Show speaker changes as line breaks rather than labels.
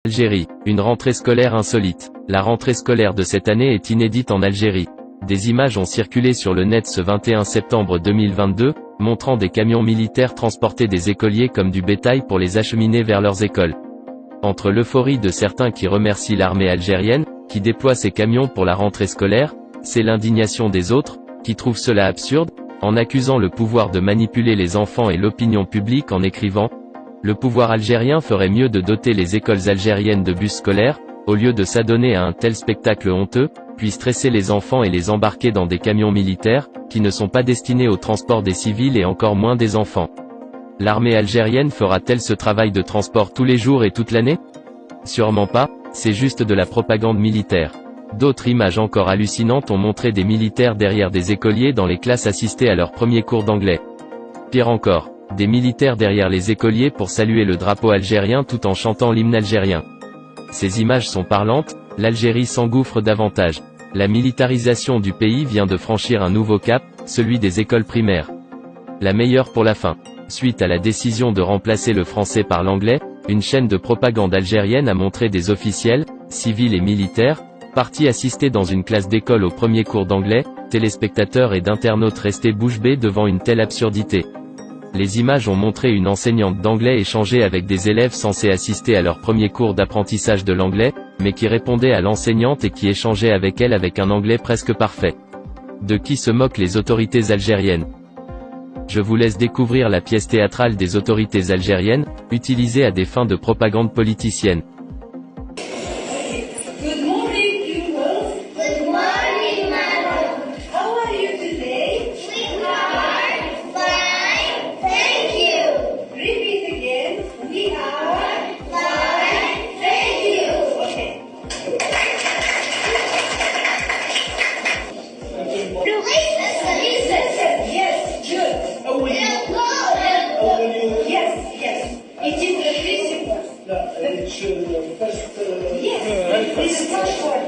Algérie, une rentrée scolaire insolite. La rentrée scolaire de cette année est inédite en Algérie. Des images ont circulé sur le net ce 21 septembre 2022, montrant des camions militaires transporter des écoliers comme du bétail pour les acheminer vers leurs écoles. Entre l'euphorie de certains qui remercient l'armée algérienne, qui déploie ces camions pour la rentrée scolaire, c'est l'indignation des autres, qui trouvent cela absurde, en accusant le pouvoir de manipuler les enfants et l'opinion publique en écrivant « Le pouvoir algérien ferait mieux de doter les écoles algériennes de bus scolaires, au lieu de s'adonner à un tel spectacle honteux, puis stresser les enfants et les embarquer dans des camions militaires, qui ne sont pas destinés au transport des civils et encore moins des enfants. L'armée algérienne fera-t-elle ce travail de transport tous les jours et toute l'année? Sûrement pas, c'est juste de la propagande militaire. D'autres images encore hallucinantes ont montré des militaires derrière des écoliers dans les classes assister à leur premier cours d'anglais. Pire encore, des militaires derrière les écoliers pour saluer le drapeau algérien tout en chantant l'hymne algérien. Ces images sont parlantes, l'Algérie s'engouffre davantage. La militarisation du pays vient de franchir un nouveau cap, celui des écoles primaires. La meilleure pour la fin. Suite à la décision de remplacer le français par l'anglais, une chaîne de propagande algérienne a montré des officiels, civils et militaires, partis assister dans une classe d'école au premier cours d'anglais, téléspectateurs et d'internautes restés bouche bée devant une telle absurdité. Les images ont montré une enseignante d'anglais échanger avec des élèves censés assister à leur premier cours d'apprentissage de l'anglais, mais qui répondaient à l'enseignante et qui échangeaient avec elle avec un anglais presque parfait. De qui se moquent les autorités algériennes? Je vous laisse découvrir la pièce théâtrale des autorités algériennes, utilisée à des fins de propagande politicienne.
Good morning, pupils. Good morning, madam. How are you today? We are fine, thank you. Repeat again. We are fine, thank you. Okay. Yes, good. Yes. It is the principal. Yes, this is much more.